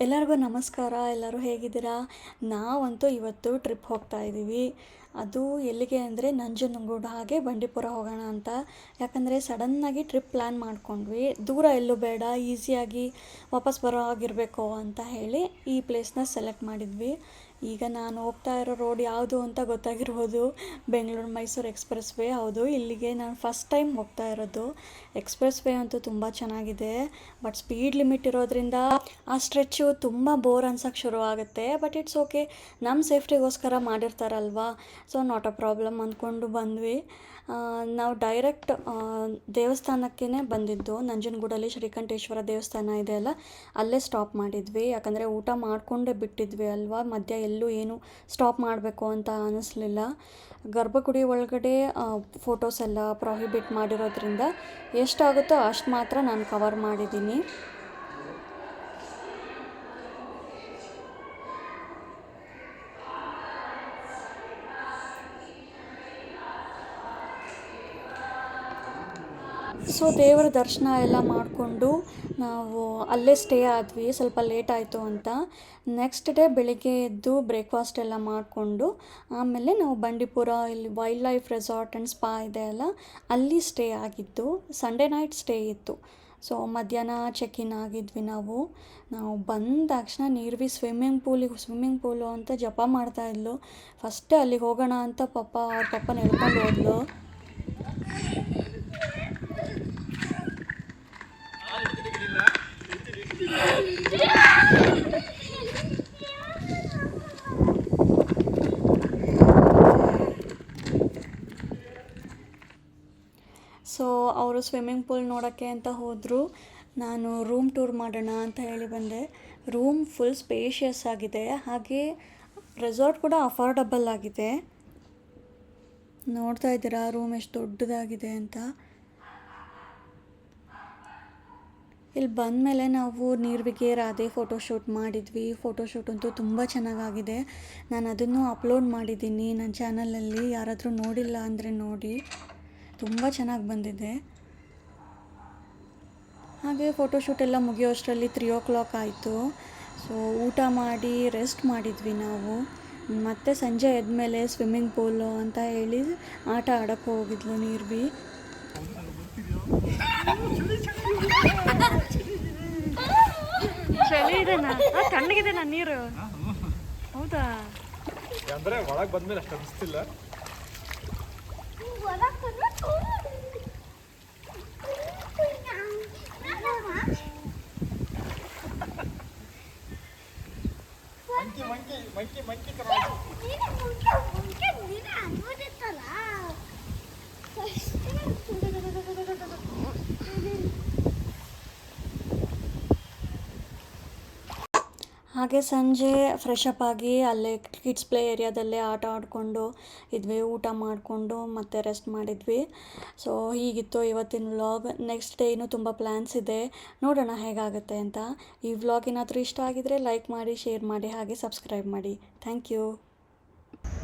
ಎಲ್ಲರಿಗೂ ನಮಸ್ಕಾರ. ಎಲ್ಲರೂ ಹೇಗಿದ್ದೀರಾ? ನಾವಂತೂ ಇವತ್ತು ಟ್ರಿಪ್ ಹೋಗ್ತಾ ಇದ್ದೀವಿ. ಅದು ಎಲ್ಲಿಗೆ ಅಂದರೆ ನಂಜನಗೂಡು ಹಾಗೆ ಬಂಡೀಪುರ ಹೋಗೋಣ ಅಂತ. ಯಾಕಂದರೆ ಸಡನ್ನಾಗಿ ಟ್ರಿಪ್ ಪ್ಲ್ಯಾನ್ ಮಾಡ್ಕೊಂಡ್ವಿ. ದೂರ ಎಲ್ಲೂ ಬೇಡ, ಈಸಿಯಾಗಿ ವಾಪಸ್ ಬರೋ ಹಾಗಿರಬೇಕು ಅಂತ ಹೇಳಿ ಈ ಪ್ಲೇಸ್ನ ಸೆಲೆಕ್ಟ್ ಮಾಡಿದ್ವಿ. ಈಗ ನಾನು ಹೋಗ್ತಾ ಇರೋ ರೋಡ್ ಯಾವುದು ಅಂತ ಗೊತ್ತಾಗಿರ್ಬೋದು. Bengaluru Mysuru expressway. ಹೌದು, ಇಲ್ಲಿಗೆ ನಾನು ಫಸ್ಟ್ ಟೈಮ್ ಹೋಗ್ತಾ ಇರೋದು. ಎಕ್ಸ್‌ಪ್ರೆಸ್ ವೇ ಅಂತೂ ತುಂಬ ಚೆನ್ನಾಗಿದೆ, ಬಟ್ ಸ್ಪೀಡ್ ಲಿಮಿಟ್ ಇರೋದ್ರಿಂದ ಆ ಸ್ಟ್ರೆಚ್ಚು ತುಂಬ ಬೋರ್ ಅನ್ಸೋಕ್ಕೆ ಶುರು ಆಗುತ್ತೆ. ಬಟ್ ಇಟ್ಸ್ ಓಕೆ, ನಮ್ಮ ಸೇಫ್ಟಿಗೋಸ್ಕರ ಮಾಡಿರ್ತಾರಲ್ವಾ, ಸೊ ನಾಟ್ ಅ ಪ್ರಾಬ್ಲಮ್ ಅಂದ್ಕೊಂಡು ಬಂದ್ವಿ. ನಾವು ಡೈರೆಕ್ಟ್ ದೇವಸ್ಥಾನಕ್ಕೇ ಬಂದಿದ್ದು. ನಂಜನಗೂಡಲ್ಲಿ ಶ್ರೀಕಂಠೇಶ್ವರ ದೇವಸ್ಥಾನ ಇದೆ ಅಲ್ಲ, ಅಲ್ಲೇ ಸ್ಟಾಪ್ ಮಾಡಿದ್ವಿ. ಯಾಕಂದರೆ ಊಟ ಮಾಡಿಕೊಂಡೇ ಬಿಟ್ಟಿದ್ವಿ ಅಲ್ವಾ, ಮಧ್ಯ ಎಲ್ಲೂ ಏನು ಸ್ಟಾಪ್ ಮಾಡಬೇಕು ಅಂತ ಅನ್ನಿಸ್ಲಿಲ್ಲ. ಗರ್ಭಗುಡಿ ಒಳಗಡೆ ಫೋಟೋಸ್ ಎಲ್ಲ ಪ್ರೊಹಿಬಿಟ್ ಮಾಡಿರೋದ್ರಿಂದ ಎಷ್ಟಾಗುತ್ತೋ ಅಷ್ಟು ಮಾತ್ರ ನಾನು ಕವರ್ ಮಾಡಿದ್ದೀನಿ. ಸೊ ದೇವರ ದರ್ಶನ ಎಲ್ಲ ಮಾಡಿಕೊಂಡು ನಾವು ಅಲ್ಲೇ ಸ್ಟೇ ಆದ್ವಿ. ಸ್ವಲ್ಪ ಲೇಟ್ ಆಯಿತು ಅಂತ. ನೆಕ್ಸ್ಟ್ ಡೇ ಬೆಳಿಗ್ಗೆ ಎದ್ದು ಬ್ರೇಕ್ಫಾಸ್ಟ್ ಎಲ್ಲ ಮಾಡಿಕೊಂಡು ಆಮೇಲೆ ನಾವು ಬಂಡೀಪುರ, ಇಲ್ಲಿ wild life resort and spa ಇದೆ ಅಲ್ಲ, ಅಲ್ಲಿ ಸ್ಟೇ ಆಗಿದ್ದು. ಸಂಡೇ ನೈಟ್ ಸ್ಟೇ ಇತ್ತು. ಸೊ ಮಧ್ಯಾಹ್ನ ಚೆಕ್ ಇನ್ ಆಗಿದ್ವಿ ನಾವು. ಬಂದ ತಕ್ಷಣ ನೀರ್ವಿ ಸ್ವಿಮ್ಮಿಂಗ್ ಪೂಲು ಅಂತ ಜಪ ಮಾಡ್ತಾಯಿದ್ಲು. ಫಸ್ಟೇ ಅಲ್ಲಿಗೆ ಹೋಗೋಣ ಅಂತ ಅವ್ರ ಪಪ್ಪನ ಎಳ್ಕೊಂಡು ಹೋದ್ಲು. ಸೊ ಅವರು ಸ್ವಿಮ್ಮಿಂಗ್ ಪೂಲ್ ನೋಡೋಕ್ಕೆ ಅಂತ ಹೋದರು. ನಾನು ರೂಮ್ ಟೂರ್ ಮಾಡೋಣ ಅಂತ ಹೇಳಿ ಬಂದೆ. ರೂಮ್ ಫುಲ್ ಸ್ಪೇಷಿಯಸ್ ಆಗಿದೆ, ಹಾಗೆ ರೆಸಾರ್ಟ್ ಕೂಡ ಅಫೋರ್ಡಬಲ್ ಆಗಿದೆ. ನೋಡ್ತಾ ಇದ್ದೀರಾ ರೂಮ್ ಎಷ್ಟು ದೊಡ್ಡದಾಗಿದೆ ಅಂತ. ಇಲ್ಲಿ ಬಂದಮೇಲೆ ನಾವು ನೀರ್ವಿಗೆ ರಾಧೆ ಫೋಟೋಶೂಟ್ ಮಾಡಿದ್ವಿ. ಫೋಟೋಶೂಟ್ ಅಂತೂ ತುಂಬ ಚೆನ್ನಾಗಾಗಿದೆ. ನಾನು ಅದನ್ನು ಅಪ್ಲೋಡ್ ಮಾಡಿದ್ದೀನಿ ನನ್ನ ಚಾನಲಲ್ಲಿ. ಯಾರಾದರೂ ನೋಡಿಲ್ಲ ಅಂದರೆ ನೋಡಿ, ತುಂಬ ಚೆನ್ನಾಗಿ ಬಂದಿದೆ. ಹಾಗೆ ಫೋಟೋಶೂಟ್ ಎಲ್ಲ ಮುಗಿಯೋಷ್ಟರಲ್ಲಿ 3 ಆಯಿತು. ಸೊ ಊಟ ಮಾಡಿ ರೆಸ್ಟ್ ಮಾಡಿದ್ವಿ ನಾವು. ಮತ್ತು ಸಂಜೆ ಎದ್ಮೇಲೆ ಸ್ವಿಮ್ಮಿಂಗ್ ಪೂಲು ಅಂತ ಹೇಳಿ ಆಟ ಆಡೋಕ್ಕೆ ಹೋಗಿದ್ಲು ನೀರ್ವಿ. ಚಳಿ ಇದೆನಾ? ತಣ್ಣಗಿದೆನಾ ನೀರು? ಹೌದಾ? ಅಂದ್ರೆ ಒಳಗೆ ಬಂದ್ಮೇಲೆ ಅಷ್ಟು ಅನಿಸ್ತಿಲ್ಲ. ಹಾಗೆ ಸಂಜೆ ಫ್ರೆಶ್ ಅಪ್ ಆಗಿ ಅಲ್ಲೇ ಕಿಡ್ಸ್ ಪ್ಲೇ ಏರಿಯಾದಲ್ಲೇ ಆಟ ಆಡಿಕೊಂಡು ಇದ್ವಿ. ಊಟ ಮಾಡಿಕೊಂಡು ಮತ್ತೆ ರೆಸ್ಟ್ ಮಾಡಿದ್ವಿ. ಸೊ ಹೀಗಿತ್ತು ಇವತ್ತಿನ ವ್ಲಾಗ್. ನೆಕ್ಸ್ಟ್ ಡೇ ಇನ್ನೂ ತುಂಬ ಪ್ಲ್ಯಾನ್ಸ್ ಇದೆ, ನೋಡೋಣ ಹೇಗಾಗುತ್ತೆ ಅಂತ. ಈ ವ್ಲಾಗ್ ಏನಾದರೂ ಇಷ್ಟ ಆಗಿದರೆ ಲೈಕ್ ಮಾಡಿ, ಶೇರ್ ಮಾಡಿ, ಹಾಗೆ ಸಬ್ಸ್ಕ್ರೈಬ್ ಮಾಡಿ. Thank you.